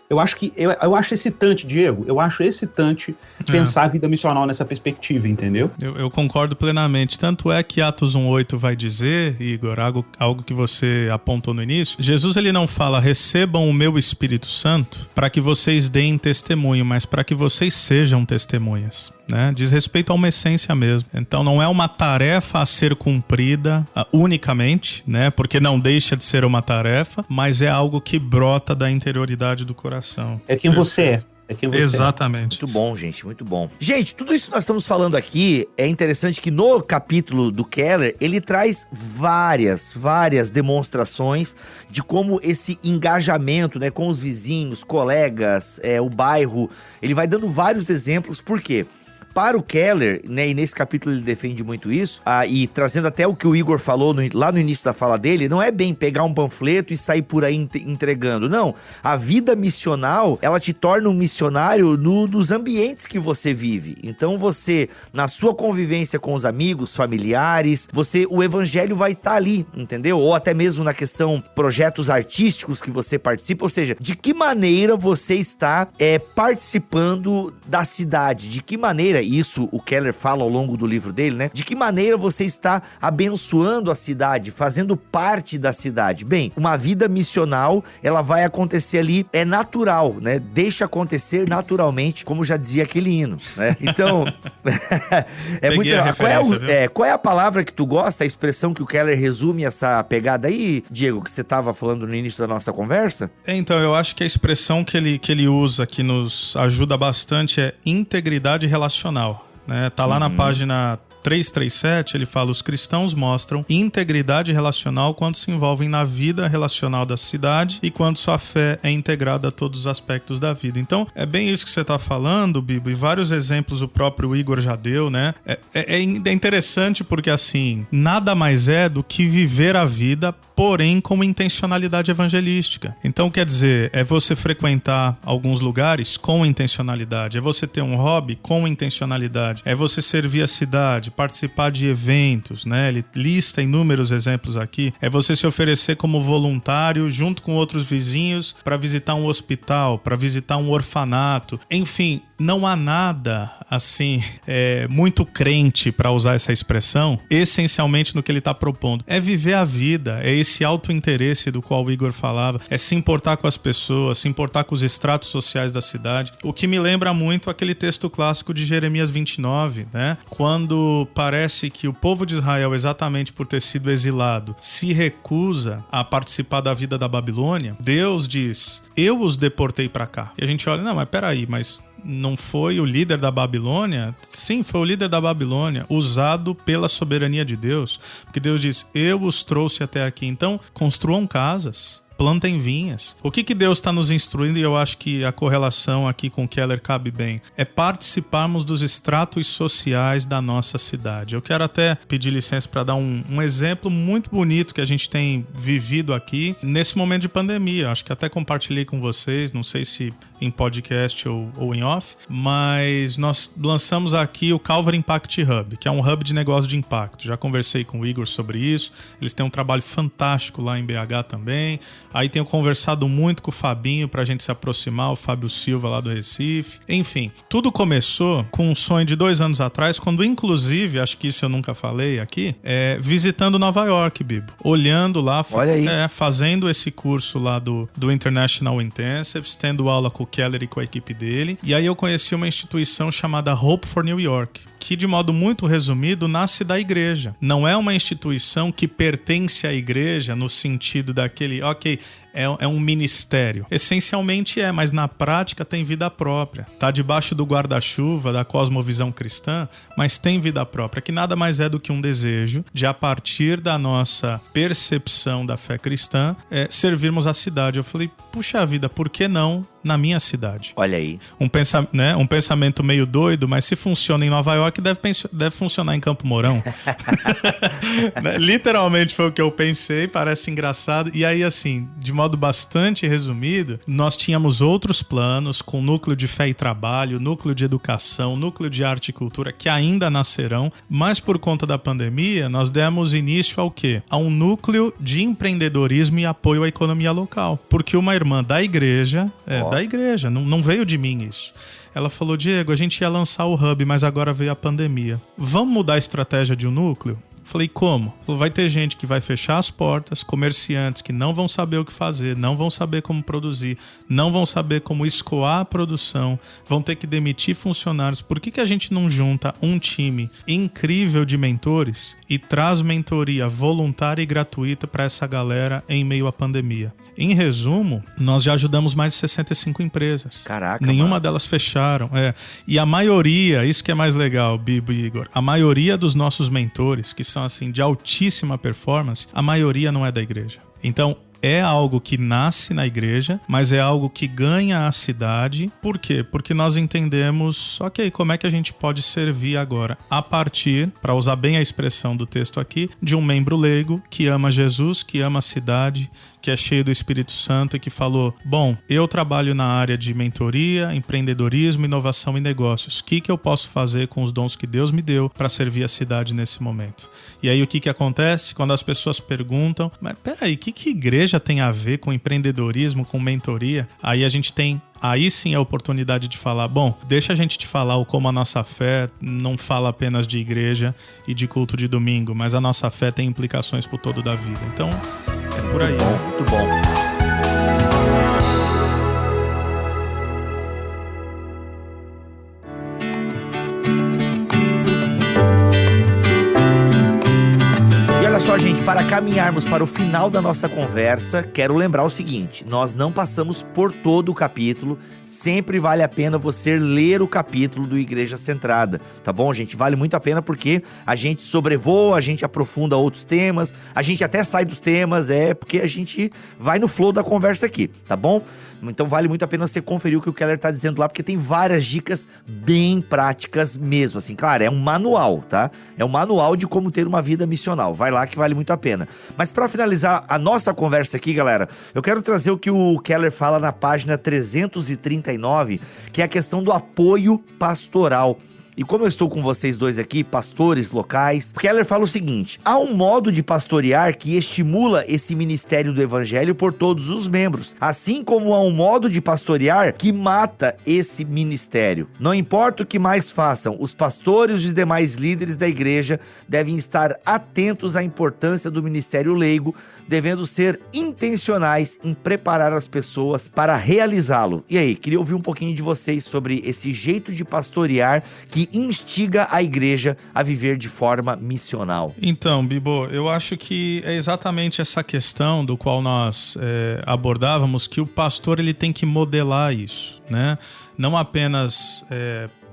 eu acho excitante, Diego, eu acho excitante pensar a vida missional nessa perspectiva, entendeu? Eu concordo plenamente. Tanto é que Atos 1:8 vai dizer, Igor, algo que você apontou no início, Jesus ele não fala, recebam o meu Espírito Santo para que vocês deem testemunho, mas para que vocês sejam testemunhas. né? Diz respeito a uma essência mesmo. Então não é uma tarefa a ser cumprida unicamente, né? Porque não deixa de ser uma tarefa, mas é algo que brota da interioridade do coração. É quem você é. É quem você Exatamente. Muito bom, gente, muito bom. Gente, tudo isso que nós estamos falando aqui, é interessante que no capítulo do Keller, ele traz várias demonstrações de como esse engajamento, né, com os vizinhos, colegas, o bairro, ele vai dando vários exemplos. Por quê? Para o Keller, né, e nesse capítulo ele defende muito isso, e trazendo até o que o Igor falou lá no início da fala dele, não é bem pegar um panfleto e sair por aí entregando, não. A vida missional, ela te torna um missionário nos ambientes que você vive. Então você, na sua convivência com os amigos, familiares, o evangelho vai estar ali, entendeu? Ou até mesmo na questão projetos artísticos que você participa, ou seja, de que maneira você está participando da cidade, de que maneira, isso o Keller fala ao longo do livro dele, né? De que maneira você está abençoando a cidade, fazendo parte da cidade. Bem, uma vida missional, ela vai acontecer ali, é natural, né? Deixa acontecer naturalmente, como já dizia aquele hino, né? Então, qual é a palavra que tu gosta, a expressão que o Keller resume essa pegada aí, Diego, que você estava falando no início da nossa conversa? Então, eu acho que a expressão que ele usa, que nos ajuda bastante, é integridade relacional. Né? Tá lá na página 337, ele fala: os cristãos mostram integridade relacional quando se envolvem na vida relacional da cidade e quando sua fé é integrada a todos os aspectos da vida. Então, é bem isso que você tá falando, Bibo, e vários exemplos o próprio Igor já deu, né? É interessante porque, assim, nada mais é do que viver a vida, porém com intencionalidade evangelística. Então, quer dizer, é você frequentar alguns lugares com intencionalidade, é você ter um hobby com intencionalidade, é você servir a cidade, participar de eventos, né? Ele lista inúmeros exemplos aqui. É você se oferecer como voluntário junto com outros vizinhos para visitar um hospital, para visitar um orfanato. Enfim, não há nada, assim, muito crente, para usar essa expressão, essencialmente no que ele está propondo. É viver a vida, é esse autointeresse do qual o Igor falava, é se importar com as pessoas, se importar com os estratos sociais da cidade. O que me lembra muito aquele texto clássico de Jeremias 29, né? Quando parece que o povo de Israel, exatamente por ter sido exilado, se recusa a participar da vida da Babilônia, Deus diz: eu os deportei para cá. E a gente olha, não, mas peraí, mas não foi o líder da Babilônia? Sim, foi o líder da Babilônia, usado pela soberania de Deus. Porque Deus diz: eu os trouxe até aqui. Então, construam casas, plantem vinhas. O que Deus está nos instruindo, e eu acho que a correlação aqui com Keller cabe bem, é participarmos dos estratos sociais da nossa cidade. Eu quero até pedir licença para dar um exemplo muito bonito que a gente tem vivido aqui nesse momento de pandemia. Acho que até compartilhei com vocês, não sei se em podcast ou em off, mas nós lançamos aqui o Calvary Impact Hub, que é um hub de negócio de impacto. Já conversei com o Igor sobre isso, eles têm um trabalho fantástico lá em BH também. Aí tenho conversado muito com o Fabinho pra gente se aproximar, o Fábio Silva lá do Recife. Enfim, tudo começou com um sonho de 2 anos atrás, quando inclusive, acho que isso eu nunca falei aqui, visitando Nova York, Bibo. Olhando lá, fazendo esse curso lá do International Intensives, tendo aula com o Keller e com a equipe dele. E aí eu conheci uma instituição chamada Hope for New York, que, de modo muito resumido, nasce da igreja. Não é uma instituição que pertence à igreja no sentido daquele, é um ministério. Essencialmente mas na prática tem vida própria. Tá debaixo do guarda-chuva da cosmovisão cristã, mas tem vida própria, que nada mais é do que um desejo de, a partir da nossa percepção da fé cristã, servirmos a cidade. Eu falei, puxa vida, por que não na minha cidade? Olha aí. Um pensamento meio doido, mas se funciona em Nova York, deve funcionar em Campo Mourão. Literalmente foi o que eu pensei, parece engraçado. E aí, assim, de modo bastante resumido, nós tínhamos outros planos com núcleo de fé e trabalho, núcleo de educação, núcleo de arte e cultura, que ainda nascerão, mas por conta da pandemia, nós demos início ao quê? A um núcleo de empreendedorismo e apoio à economia local. Porque uma irmã da igreja, não veio de mim isso. Ela falou: Diego, a gente ia lançar o Hub, mas agora veio a pandemia. Vamos mudar a estratégia de um núcleo? Falei, como? Falou, vai ter gente que vai fechar as portas, comerciantes que não vão saber o que fazer, não vão saber como produzir, não vão saber como escoar a produção, vão ter que demitir funcionários. Por que a gente não junta um time incrível de mentores e traz mentoria voluntária e gratuita para essa galera em meio à pandemia? Em resumo, nós já ajudamos mais de 65 empresas. Caraca, nenhuma delas fecharam. E a maioria, isso que é mais legal, Bibo e Igor, a maioria dos nossos mentores, que são assim de altíssima performance, a maioria não é da igreja. Então, é algo que nasce na igreja, mas é algo que ganha a cidade. Por quê? Porque nós entendemos, ok, como é que a gente pode servir agora a partir, para usar bem a expressão do texto aqui, de um membro leigo que ama Jesus, que ama a cidade, que é cheio do Espírito Santo e que falou, bom, eu trabalho na área de mentoria, empreendedorismo, inovação e negócios. O que eu posso fazer com os dons que Deus me deu para servir a cidade nesse momento? E aí o que acontece? Quando as pessoas perguntam, mas peraí, o que igreja tem a ver com empreendedorismo, com mentoria? Aí sim é a oportunidade de falar, bom, deixa a gente te falar o como a nossa fé não fala apenas de igreja e de culto de domingo, mas a nossa fé tem implicações por todo da vida. Então, é por aí. Muito bom. Olha só, gente, para caminharmos para o final da nossa conversa, quero lembrar o seguinte, nós não passamos por todo o capítulo, sempre vale a pena você ler o capítulo do Igreja Centrada, tá bom, gente? Vale muito a pena porque a gente sobrevoa, a gente aprofunda outros temas, a gente até sai dos temas, porque a gente vai no flow da conversa aqui, tá bom? Então vale muito a pena você conferir o que o Keller tá dizendo lá, porque tem várias dicas bem práticas mesmo, assim, claro, é um manual, tá? É um manual de como ter uma vida missional, vai lá que vale muito a pena. Mas para finalizar a nossa conversa aqui, galera, eu quero trazer o que o Keller fala na página 339, que é a questão do apoio pastoral. E como eu estou com vocês dois aqui, pastores locais, Keller fala o seguinte, há um modo de pastorear que estimula esse ministério do evangelho por todos os membros, assim como há um modo de pastorear que mata esse ministério. Não importa o que mais façam, os pastores e os demais líderes da igreja devem estar atentos à importância do ministério leigo, devendo ser intencionais em preparar as pessoas para realizá-lo. E aí, queria ouvir um pouquinho de vocês sobre esse jeito de pastorear que instiga a igreja a viver de forma missional. Então, Bibo, eu acho que é exatamente essa questão do qual nós abordávamos, que o pastor ele tem que modelar isso, né? Não apenas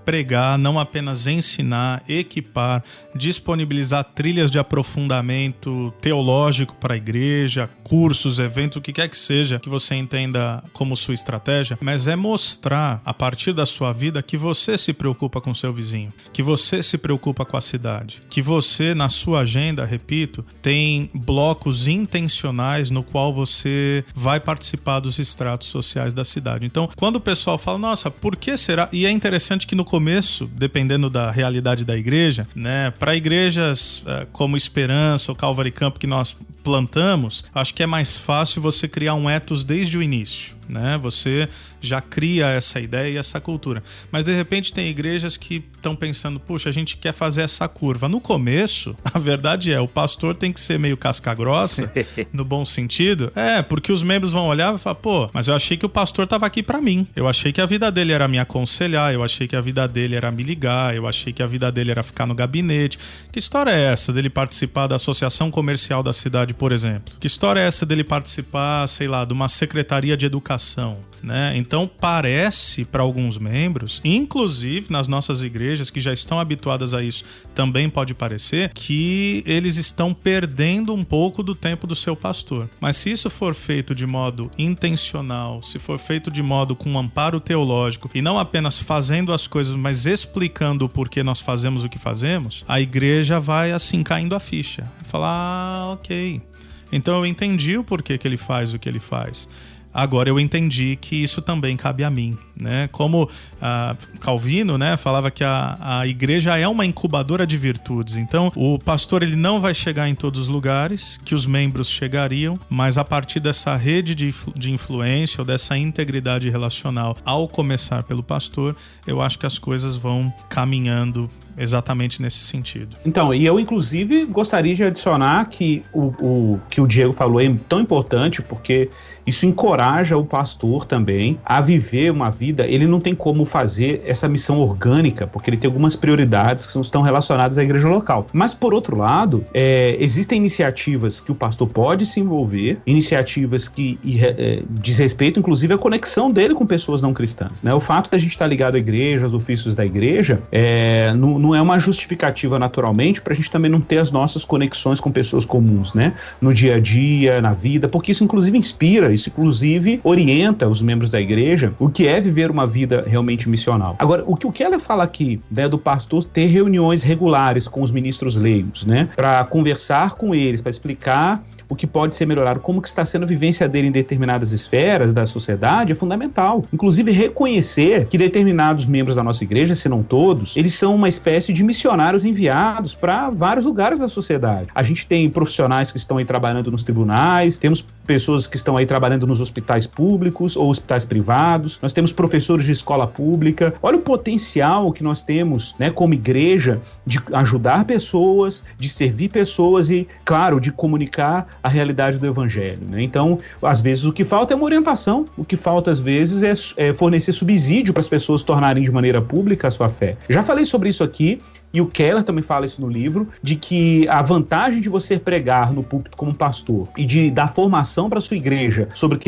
pregar, não apenas ensinar, equipar, disponibilizar trilhas de aprofundamento teológico para a igreja, cursos, eventos, o que quer que seja que você entenda como sua estratégia, mas é mostrar a partir da sua vida que você se preocupa com seu vizinho, que você se preocupa com a cidade, que você na sua agenda, repito, tem blocos intencionais no qual você vai participar dos estratos sociais da cidade. Então, quando o pessoal fala, nossa, por que será? E é interessante que no começo, dependendo da realidade da igreja, né, para igrejas como Esperança ou Calvary Camp que nós plantamos, acho que é mais fácil você criar um ethos desde o início, né? Você já cria essa ideia e essa cultura. Mas de repente tem igrejas que estão pensando, puxa, a gente quer fazer essa curva. No começo, a verdade o pastor tem que ser meio casca grossa, no bom sentido. Porque os membros vão olhar e falar, pô, mas eu achei que o pastor estava aqui para mim. Eu achei que a vida dele era me aconselhar, eu achei que a vida dele era me ligar, eu achei que a vida dele era ficar no gabinete. Que história é essa dele participar da associação comercial da cidade, por exemplo? Que história é essa dele participar, sei lá, de uma secretaria de educação, né? Então parece para alguns membros, inclusive nas nossas igrejas que já estão habituadas a isso, também pode parecer que eles estão perdendo um pouco do tempo do seu pastor. Mas se isso for feito de modo intencional, se for feito de modo com um amparo teológico e não apenas fazendo as coisas, mas explicando o porquê nós fazemos o que fazemos, a igreja vai assim caindo a ficha. Falar, ok, então eu entendi o porquê que ele faz o que ele faz. Agora eu entendi que isso também cabe a mim, né? Como Calvino, né, falava que a igreja é uma incubadora de virtudes. Então, o pastor ele não vai chegar em todos os lugares que os membros chegariam, mas a partir dessa rede de influência ou dessa integridade relacional, ao começar pelo pastor, eu acho que as coisas vão caminhando exatamente nesse sentido. Então, e eu inclusive gostaria de adicionar que o que o Diego falou é tão importante, porque isso encoraja o pastor também a viver uma vida. Ele não tem como fazer essa missão orgânica, porque ele tem algumas prioridades que estão relacionadas à igreja local. Mas, por outro lado, existem iniciativas que o pastor pode se envolver, iniciativas que diz respeito, inclusive, à conexão dele com pessoas não cristãs, né? O fato de a gente estar ligado à igreja, aos ofícios da igreja, não é uma justificativa, naturalmente, para a gente também não ter as nossas conexões com pessoas comuns, né? No dia a dia, na vida, porque isso, inclusive, inspira, isso, inclusive, orienta os membros da igreja o que é viver uma vida realmente missional. Agora, o que o Keller fala aqui, né, do pastor ter reuniões regulares com os ministros leigos, né, para conversar com eles, para explicar o que pode ser melhorado, como que está sendo a vivência dele em determinadas esferas da sociedade, é fundamental. Inclusive, reconhecer que determinados membros da nossa igreja, se não todos, eles são uma espécie de missionários enviados para vários lugares da sociedade. A gente tem profissionais que estão aí trabalhando nos tribunais, temos pessoas que estão aí trabalhando nos hospitais públicos ou hospitais privados, nós temos professores de escola pública. Olha o potencial que nós temos, né, como igreja, de ajudar pessoas, de servir pessoas e, claro, de comunicar a realidade do evangelho, né? Então, às vezes o que falta é uma orientação, o que falta às vezes é fornecer subsídio para as pessoas tornarem de maneira pública a sua fé. Já falei sobre isso aqui, e o Keller também fala isso no livro, de que a vantagem de você pregar no púlpito como pastor e de dar formação para a sua igreja sobre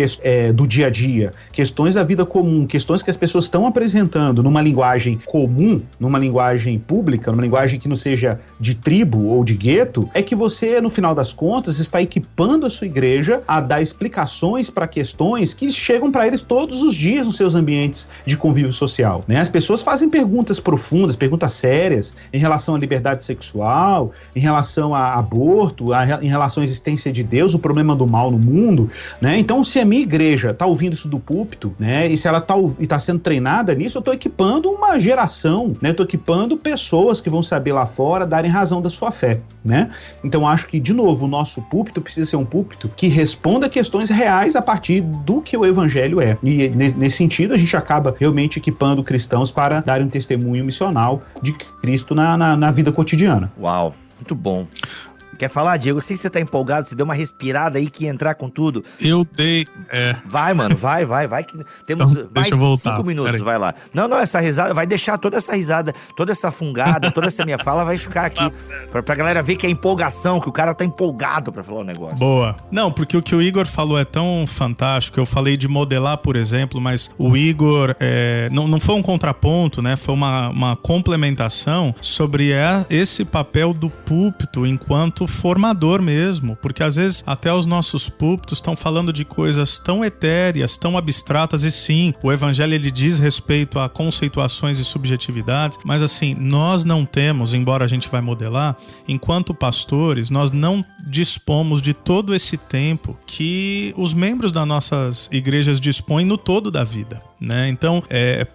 do dia a dia, questões da vida comum, questões que as pessoas estão apresentando numa linguagem comum, numa linguagem pública, numa linguagem que não seja de tribo ou de gueto, é que você, no final das contas, está equipando a sua igreja a dar explicações para questões que chegam para eles todos os dias nos seus ambientes de convívio social, né? As pessoas fazem perguntas profundas, perguntas sérias, em relação à liberdade sexual, em relação a aborto, em relação à existência de Deus, o problema do mal no mundo, né? Então, se a minha igreja está ouvindo isso do púlpito, né, e se ela está sendo treinada nisso, eu estou equipando uma geração, né? Estou equipando pessoas que vão saber lá fora darem razão da sua fé, né? Então, acho que, de novo, o nosso púlpito precisa ser um púlpito que responda a questões reais a partir do que o evangelho é. E, nesse sentido, a gente acaba realmente equipando cristãos para darem um testemunho missional de Cristo na vida cotidiana. Uau, muito bom. Quer falar, Diego? Eu sei que você tá empolgado, você deu uma respirada aí que ia entrar com tudo. Eu dei, Vai, mano, vai. Que temos então, mais deixa eu voltar. 5 minutos, vai lá. Não, essa risada, vai deixar toda essa risada, toda essa fungada, toda essa minha fala vai ficar aqui. Pra galera ver que é empolgação, que o cara tá empolgado pra falar o negócio. Boa. Não, porque o que o Igor falou é tão fantástico. Eu falei de modelar, por exemplo, mas o Igor não foi um contraponto, né? Foi uma complementação sobre esse papel do púlpito enquanto formador mesmo, porque às vezes até os nossos púlpitos estão falando de coisas tão etéreas, tão abstratas, e sim, o evangelho ele diz respeito a conceituações e subjetividades, mas assim, nós não temos, embora a gente vai modelar, enquanto pastores, nós não dispomos de todo esse tempo que os membros das nossas igrejas dispõem no todo da vida, né? Então,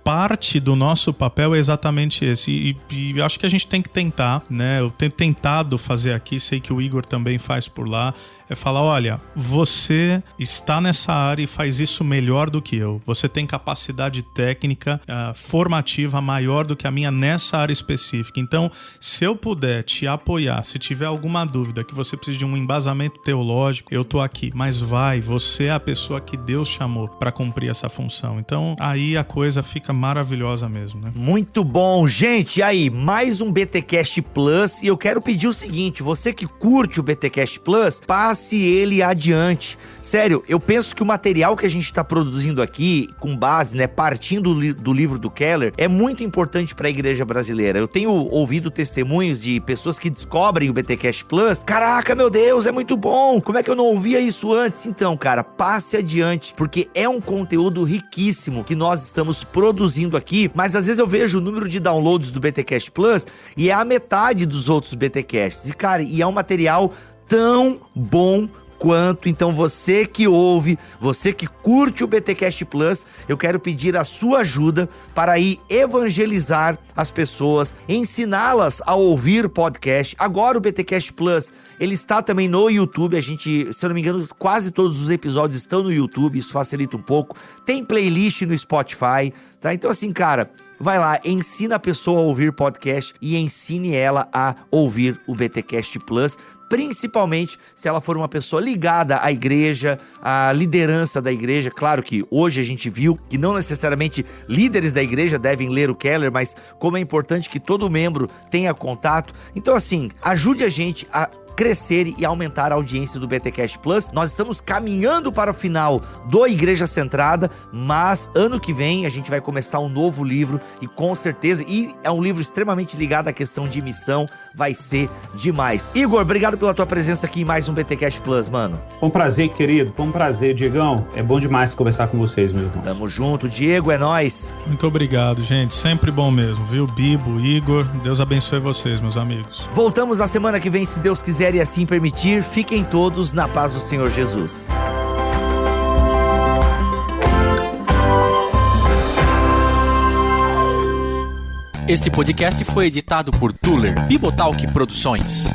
parte do nosso papel é exatamente esse, e acho que a gente tem que tentar, né? Eu tenho tentado fazer aqui, sei que o Igor também faz por lá, é falar, olha, você está nessa área e faz isso melhor do que eu. Você tem capacidade técnica, formativa maior do que a minha nessa área específica. Então, se eu puder te apoiar, se tiver alguma dúvida que você precisa de um embasamento teológico, eu tô aqui. Mas você é a pessoa que Deus chamou para cumprir essa função. Então, aí a coisa fica maravilhosa mesmo, né? Muito bom, gente. E aí, mais um BTcast Plus. E eu quero pedir o seguinte, você que curte o BTcast Plus, passe ele adiante. Sério, eu penso que o material que a gente está produzindo aqui, com base, né, partindo do livro do Keller, é muito importante para a igreja brasileira. Eu tenho ouvido testemunhos de pessoas que descobrem o BTcast Plus. Caraca, meu Deus, é muito bom! Como é que eu não ouvia isso antes? Então, cara, passe adiante, porque é um conteúdo riquíssimo que nós estamos produzindo aqui, mas às vezes eu vejo o número de downloads do BTcast Plus e é a metade dos outros BTcasts. E, cara, é um material tão bom enquanto, então você que ouve, você que curte o BTcast Plus, eu quero pedir a sua ajuda para ir evangelizar as pessoas, ensiná-las a ouvir podcast. Agora o BTcast Plus, ele está também no YouTube, a gente, se eu não me engano, quase todos os episódios estão no YouTube, isso facilita um pouco. Tem playlist no Spotify, tá? Então assim, cara, vai lá, ensina a pessoa a ouvir podcast e ensine ela a ouvir o BTcast Plus, principalmente se ela for uma pessoa ligada à igreja, à liderança da igreja. Claro que hoje a gente viu que não necessariamente líderes da igreja devem ler o Keller, mas como é importante que todo membro tenha contato. Então assim, ajude a gente a crescer e aumentar a audiência do BTcast Plus. Nós estamos caminhando para o final do Igreja Centrada, mas ano que vem a gente vai começar um novo livro e com certeza, e é um livro extremamente ligado à questão de missão, vai ser demais. Igor, obrigado pela tua presença aqui em mais um BTcast Plus, mano. Foi um prazer, querido, foi um prazer, Diegão. É bom demais conversar com vocês, meu irmão. Tamo junto, Diego, é nóis. Muito obrigado, gente, sempre bom mesmo, viu? Bibo, Igor, Deus abençoe vocês, meus amigos. Voltamos na semana que vem, se Deus quiser e assim permitir. Fiquem todos na paz do Senhor Jesus. Este podcast foi editado por Tuller Bibotalk Produções.